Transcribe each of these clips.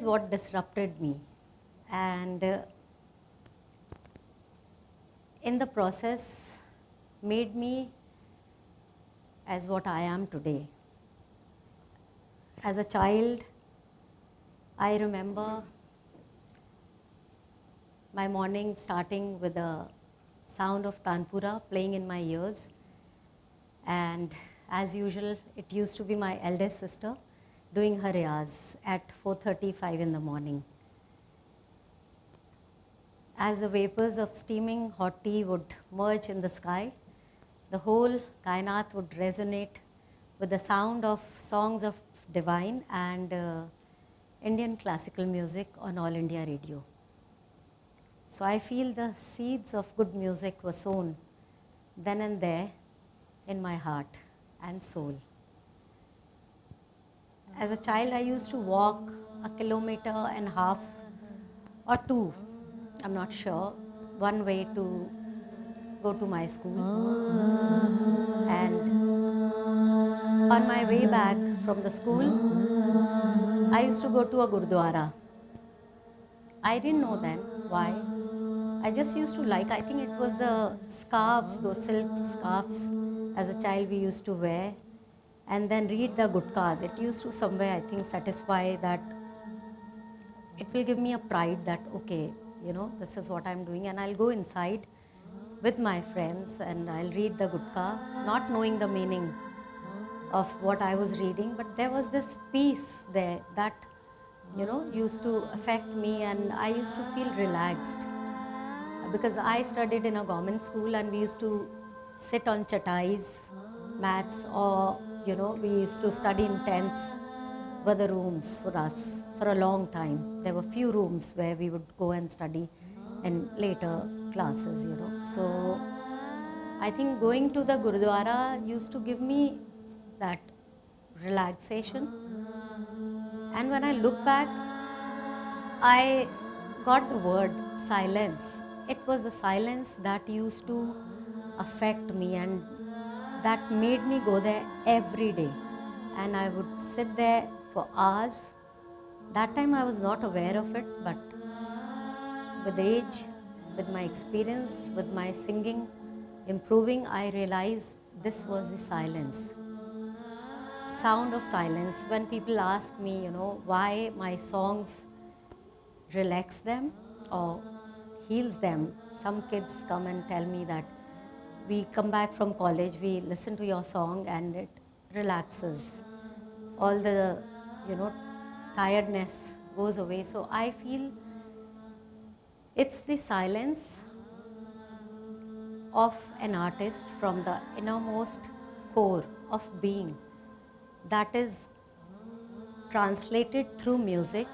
what disrupted me. And in the process, made me as what I am today. As a child, I remember my morning starting with the sound of Tanpura playing in my ears. And as usual, it used to be my eldest sister doing her riyaz at 4:35 in the morning. As the vapors of steaming hot tea would merge in the sky, the whole kainat would resonate with the sound of songs of divine and Indian classical music on All India Radio. So I feel the seeds of good music were sown then and there in my heart and soul. As a child, I used to walk 1.5 kilometers or 2, I'm not sure, one way to go to my school. And on my way back from the school, I used to go to a gurdwara. I didn't know then why. I just used to like, I think it was the scarves, those silk scarves as a child we used to wear, and then read the gutkas. It used to somewhere, I think, satisfy that it will give me a pride that, okay, you know, this is what I'm doing, and I'll go inside with my friends and I'll read the gutka, not knowing the meaning of what I was reading, but there was this peace there that, you know, used to affect me, and I used to feel relaxed. Because I studied in a government school and we used to sit on chatais, mats, or, you know, we used to study in tents, were the rooms for us for a long time. There were few rooms where we would go and study in later classes, you know. So I think going to the Gurudwara used to give me that relaxation. And when I look back, I got the word silence. It was the silence that used to affect me, and that made me go there every day. And I would sit there for hours. That time I was not aware of it, but with age, with my experience, with my singing improving, I realized this was the silence. Sound of silence. When people ask me, you know, why my songs relax them or heals them. Some kids come and tell me that we come back from college, we listen to your song and it relaxes. All the, you know, tiredness goes away. So I feel it's the silence of an artist from the innermost core of being that is translated through music,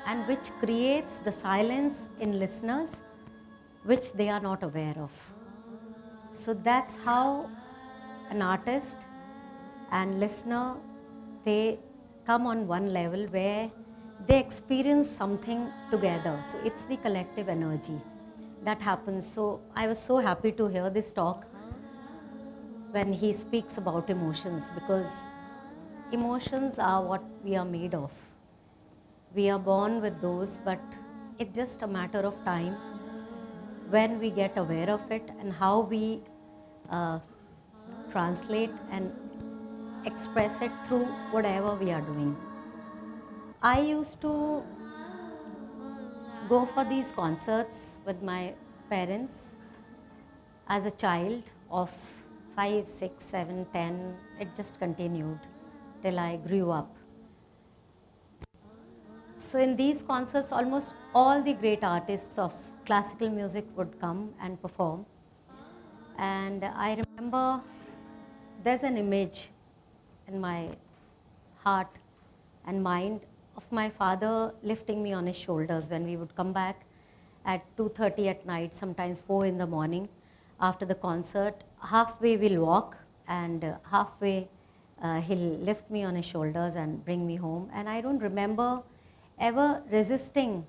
and which creates the silence in listeners which they are not aware of. So that's how an artist and listener, they come on one level where they experience something together. So it's the collective energy that happens. So I was so happy to hear this talk when he speaks about emotions, because emotions are what we are made of. We are born with those, but it's just a matter of time when we get aware of it and how we translate and express it through whatever we are doing. I used to go for these concerts with my parents as a child of 5, 6, 7, 10. It just continued till I grew up. So in these concerts, almost all the great artists of classical music would come and perform. And I remember there's an image in my heart and mind of my father lifting me on his shoulders when we would come back at 2:30 at night, sometimes 4 in the morning after the concert. Halfway we'll walk, and halfway he'll lift me on his shoulders and bring me home. And I don't remember ever resisting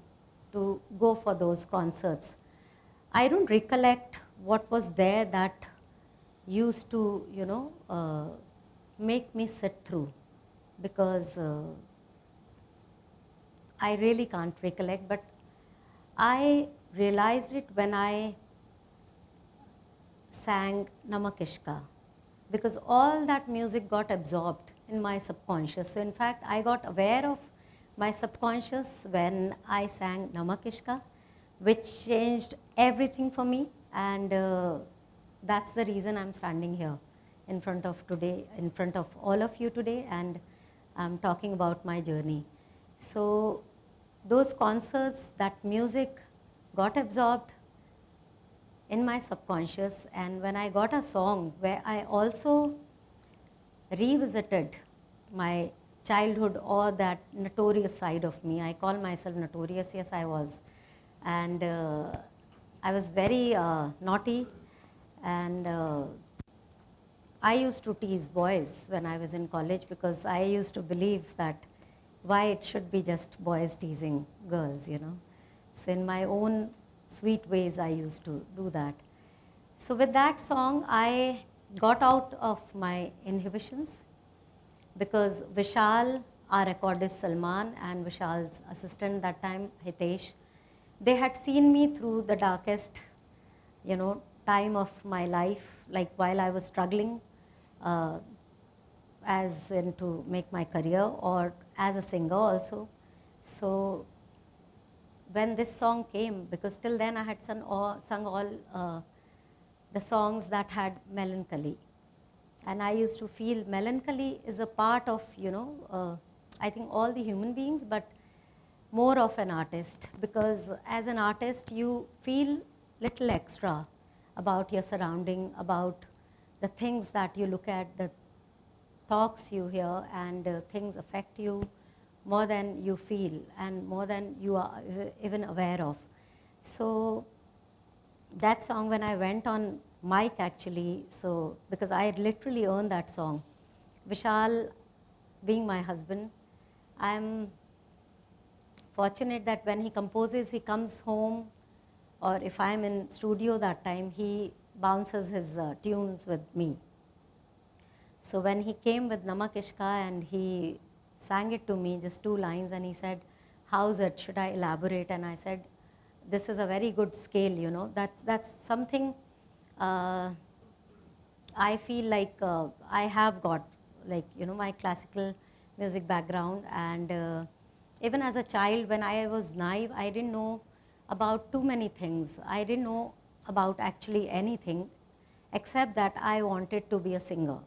to go for those concerts. I don't recollect what was there that used to, you know, make me sit through, because I really can't recollect, but I realized it when I sang Namakishka, because all that music got absorbed in my subconscious. So in fact, I got aware of my subconscious when I sang Namakishka, which changed everything for me, and that's the reason I'm standing here in front of all of you today, and I'm talking about my journey. So those concerts, that music got absorbed in my subconscious, and when I got a song where I also revisited my childhood or that notorious side of me. I call myself notorious, yes I was. And I was very naughty, and I used to tease boys when I was in college, because I used to believe that why it should be just boys teasing girls, you know. So in my own sweet ways I used to do that. So with that song I got out of my inhibitions, because Vishal, our recordist Salman, and Vishal's assistant that time, Hitesh, they had seen me through the darkest, you know, time of my life, like while I was struggling as in to make my career or as a singer also. So when this song came, because till then I had sung all the songs that had melancholy. And I used to feel melancholy is a part of, you know, I think all the human beings, but more of an artist, because as an artist you feel little extra about your surrounding, about the things that you look at, the talks you hear, and things affect you more than you feel and more than you are even aware of. So that song, when I went on mic actually, so because I had literally earned that song, Vishal being my husband, I'm fortunate that when he composes, he comes home, or if I'm in studio that time, he bounces his tunes with me. So when he came with Namakishka and he sang it to me, just 2 lines, and he said, how's it, should I elaborate? And I said, this is a very good scale, you know, that's something I feel like I have got, like, you know, my classical music background, and even as a child when I was naive, I didn't know about too many things. I didn't know about actually anything except that I wanted to be a singer.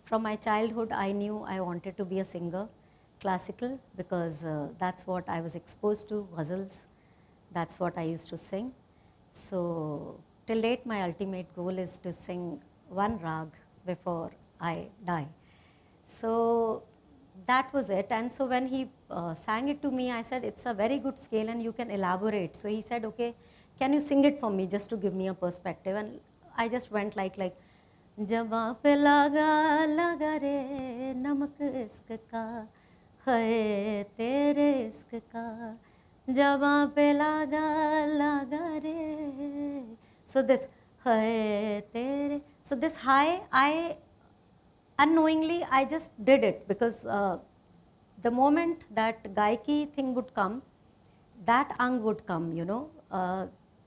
From my childhood I knew I wanted to be a singer, classical, because that's what I was exposed to, ghazals, that's what I used to sing. So till date my ultimate goal is to sing one rag before I die. So that was it. And so when he sang it to me, I said, it's a very good scale and you can elaborate. So he said, okay, can you sing it for me just to give me a perspective? And I just went like जवां पे लगा लगा रे नमक इश्क का है तेरे इश्क का जवां पे लगा रे. So this है तेरे, so this high, I unknowingly I just did it, because the moment that gaiki thing would come, that ang would come, you know.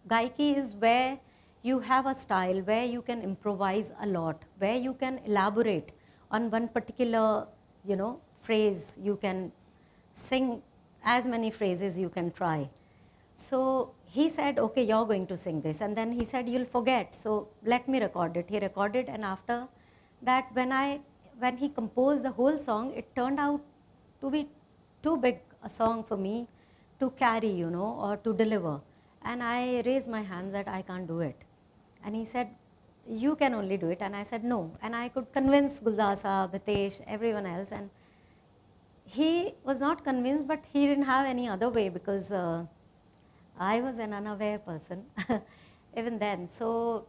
Gaiki is where you have a style, where you can improvise a lot, where you can elaborate on one particular, you know, phrase. You can sing as many phrases you can try. So he said, okay, you're going to sing this. And then he said, you'll forget, so let me record it. He recorded, and after that when he composed the whole song, it turned out to be too big a song for me to carry, you know, or to deliver. And I raised my hand that I can't do it. And he said, you can only do it. And I said, no. And I could convince Guldasa, Bhitesh, everyone else. And he was not convinced, but he didn't have any other way, because I was an unaware person even then. So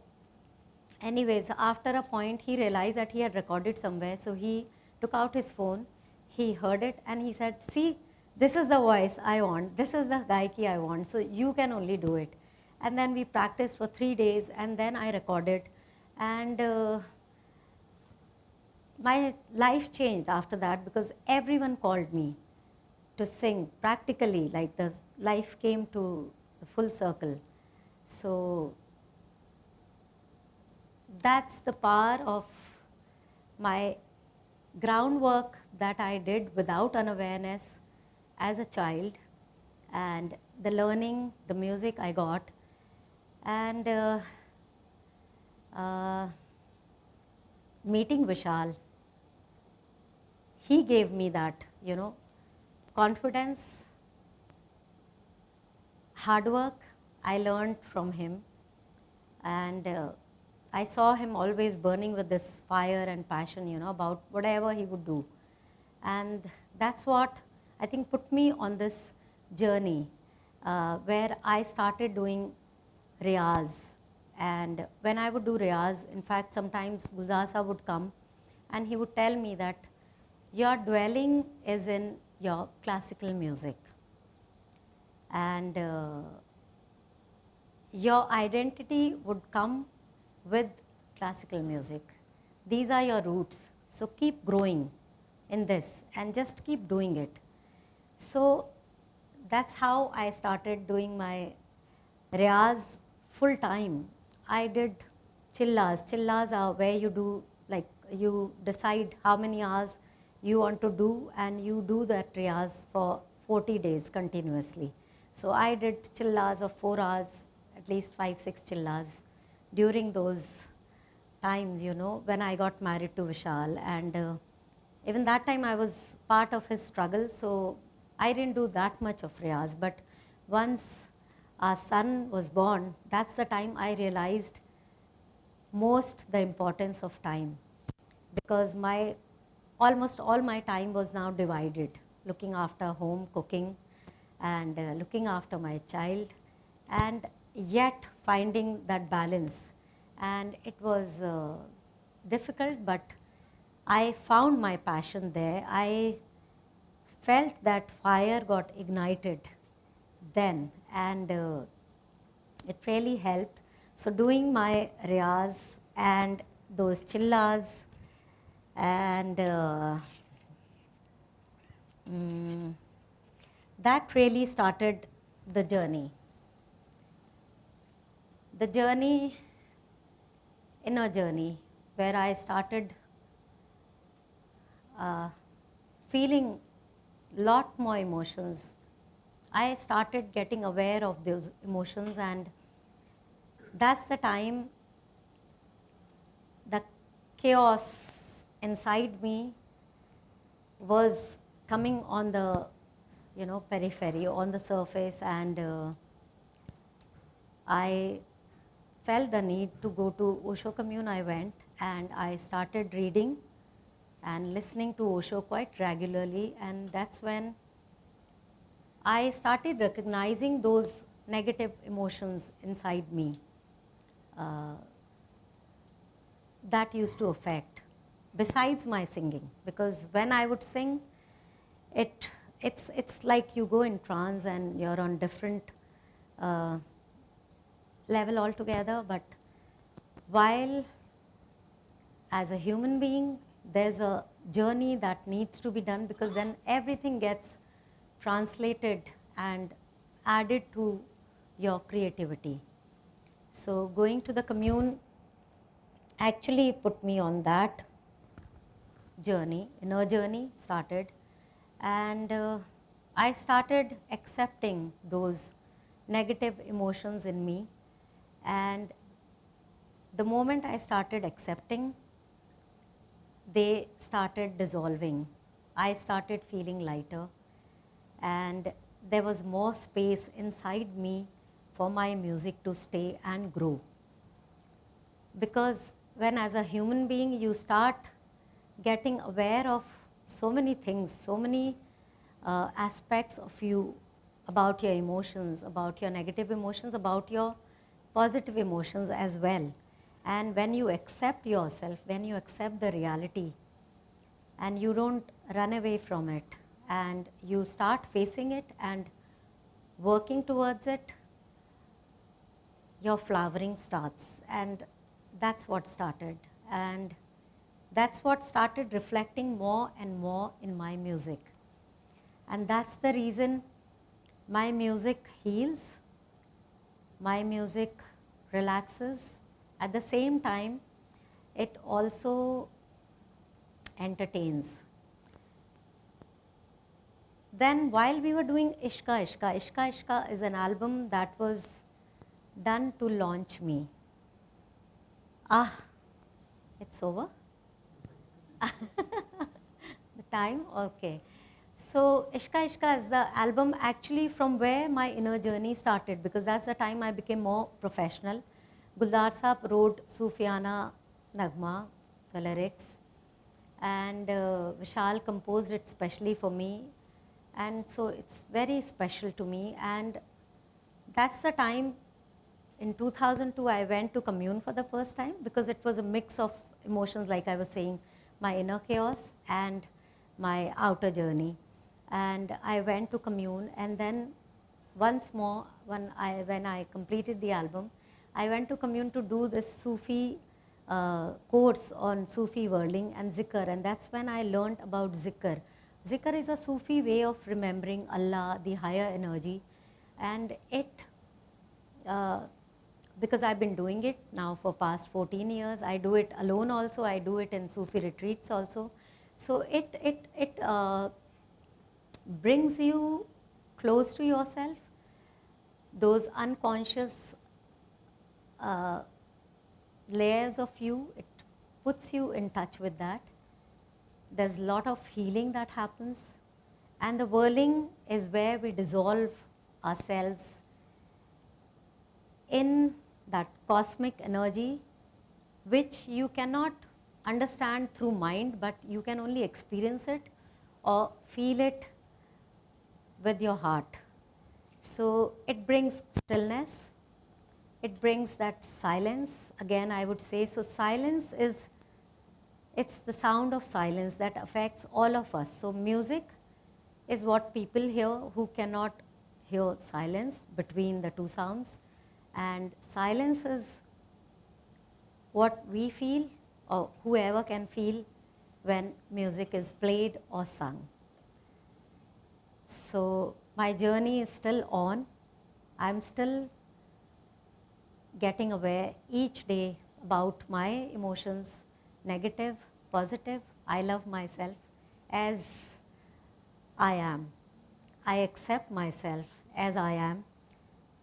anyways, after a point, he realized that he had recorded somewhere. So he took out his phone, he heard it, and he said, see, this is the voice I want, this is the gaiki I want, so you can only do it. And then we practiced for 3 days, and then I recorded. And my life changed after that, because everyone called me to sing practically, like the life came to the full circle. So that's the power of my groundwork that I did without unawareness as a child, and the learning, the music I got, and meeting Vishal, he gave me that, confidence, hard work. I learned from him, and I saw him always burning with this fire and passion, about whatever he would do. And that's what I think put me on this journey where I started doing riyaz. And when I would do riyaz, in fact, sometimes Guldasa would come and he would tell me that your dwelling is in your classical music, and your identity would come with classical music. These are your roots, so keep growing in this and just keep doing it. So that's how I started doing my riyaz full time. I did chillas. Chillas are where you do, like, you decide how many hours you want to do, and you do that riyaz for 40 days continuously. So I did chillas of 4 hours, at least 5-6 chillas during those times, when I got married to Vishal. And even that time I was part of his struggle, so I didn't do that much of riyaz. But once our son was born, that's the time I realized most the importance of time, because almost all my time was now divided, looking after home, cooking, and looking after my child, and yet finding that balance. And it was difficult, but I found my passion there. I felt that fire got ignited then, and it really helped. So doing my riyaz and those chillas, and that really started the journey. The journey, inner journey, where I started feeling lot more emotions. I started getting aware of those emotions, and that's the time the chaos inside me was coming on the periphery, on the surface, and I felt the need to go to Osho commune. I went and I started reading and listening to Osho quite regularly, and that's when I started recognizing those negative emotions inside me that used to affect, besides my singing. Because when I would sing, it's like you go in trance and you're on different level altogether. But while as a human being, there's a journey that needs to be done, because then everything gets translated and added to your creativity. So going to the commune actually put me on that journey, inner journey started, and I started accepting those negative emotions in me. And the moment I started accepting, they started dissolving. I started feeling lighter, and there was more space inside me for my music to stay and grow. Because when as a human being you start getting aware of so many things, so many aspects of you, about your emotions, about your negative emotions, about your positive emotions as well. And when you accept yourself, when you accept the reality, and you don't run away from it, and you start facing it and working towards it, your flowering starts. And that's what started. And that's what started reflecting more and more in my music. And that's the reason my music heals, my music relaxes. At the same time, it also entertains. Then while we were doing Ishka Ishka, Ishka Ishka is an album that was done to launch me. It's over? The time? Okay. So Ishka Ishka is the album actually from where my inner journey started, because that's the time I became more professional. Guldar Saab wrote Sufiana Nagma, the lyrics, and Vishal composed it specially for me, and so it's very special to me. And that's the time in 2002 I went to commune for the first time, because it was a mix of emotions, like I was saying, my inner chaos and my outer journey. And I went to commune, and then once more when I completed the album, I went to commune to do this Sufi course on Sufi whirling and zikr, and that's when I learned about zikr. Zikr is a Sufi way of remembering Allah, the higher energy, and it because I've been doing it now for past 14 years. I do it alone also, I do it in Sufi retreats also. So it brings you close to yourself, those unconscious layers of you, it puts you in touch with that. There's a lot of healing that happens, and the whirling is where we dissolve ourselves in that cosmic energy, which you cannot understand through mind, but you can only experience it or feel it with your heart. So it brings stillness, it brings that silence, again I would say. So silence is, it's the sound of silence that affects all of us. So music is what people hear who cannot hear silence between the two sounds, and silence is what we feel, or whoever can feel, when music is played or sung. So my journey is still on. I'm still getting aware each day about my emotions, negative, positive. I love myself as I am. I accept myself as I am.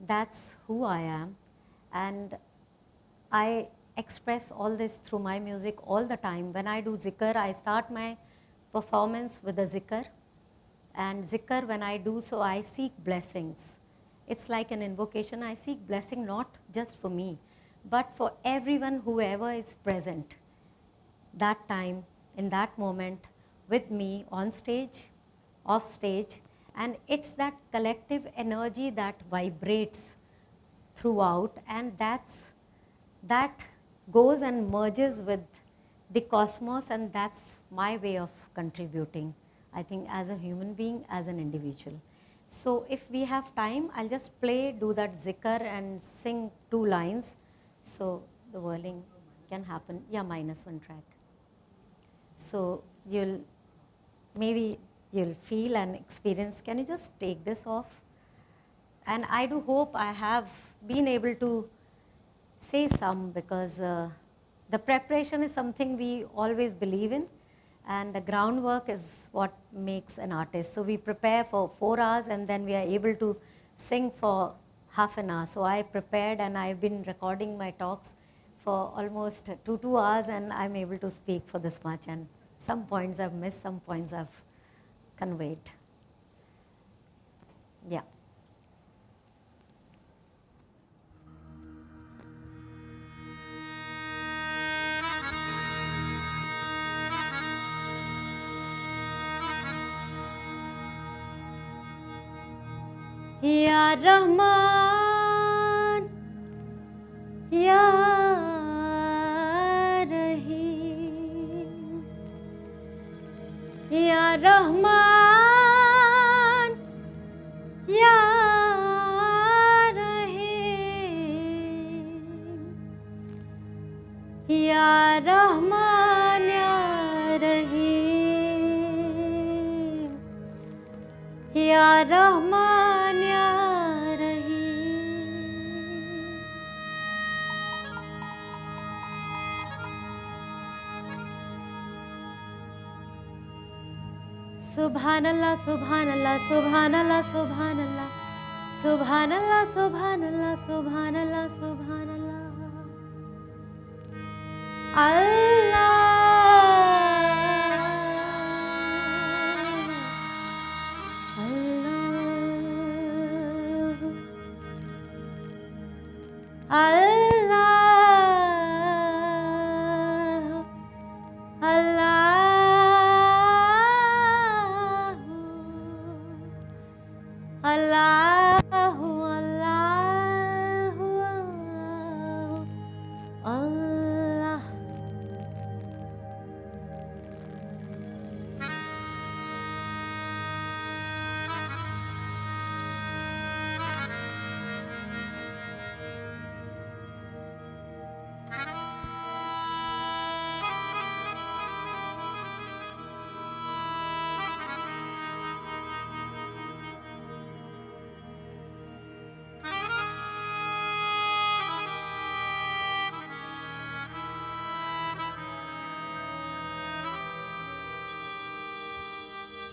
That's who I am, and I express all this through my music all the time. When I do zikr, I start my performance with a zikr, and zikr, when I do so, I seek blessings. It's like an invocation. I seek blessing not just for me, but for everyone, whoever is present that time, in that moment, with me on stage, off stage. And it's that collective energy that vibrates throughout, and that goes and merges with the cosmos, and that's my way of contributing, I think, as a human being, as an individual. So if we have time, I'll just do that zikr and sing 2 lines, so the whirling can happen. Yeah, -1 track. So maybe you'll feel and experience. Can you just take this off? And I do hope I have been able to say some, because the preparation is something we always believe in, and the groundwork is what makes an artist. So we prepare for 4 hours, and then we are able to sing for half an hour. So I prepared, and I've been recording my talks for almost 2 hours, and I'm able to speak for this much, and some points I've missed, some points I've conveyed. Yeah. Ya Rahman, Ya Rahim, Ya Rahman, Ya Rahim, Ya Rahman, Ya Rahim, या रहमान या रहीम। सुभान अल्लाह सुभान अल्लाह सुभान अल्लाह सुभान अल्लाह सुभान अल्लाह सुभान अल्लाह सुभान अल्लाह सुभान अल्लाह। अल्लाह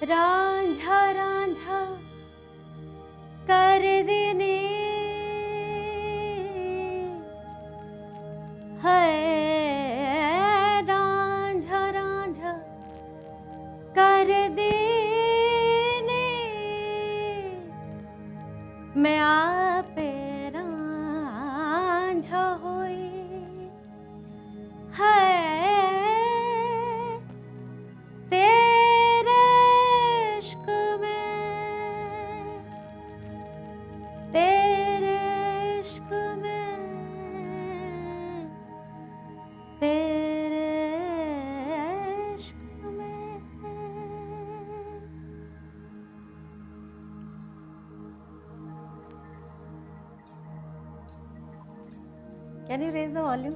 रांझा रांझा कर देने है, रांझा रांझा कर देने मैं आप रांझा होई है। Can you raise the volume?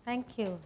Thank you.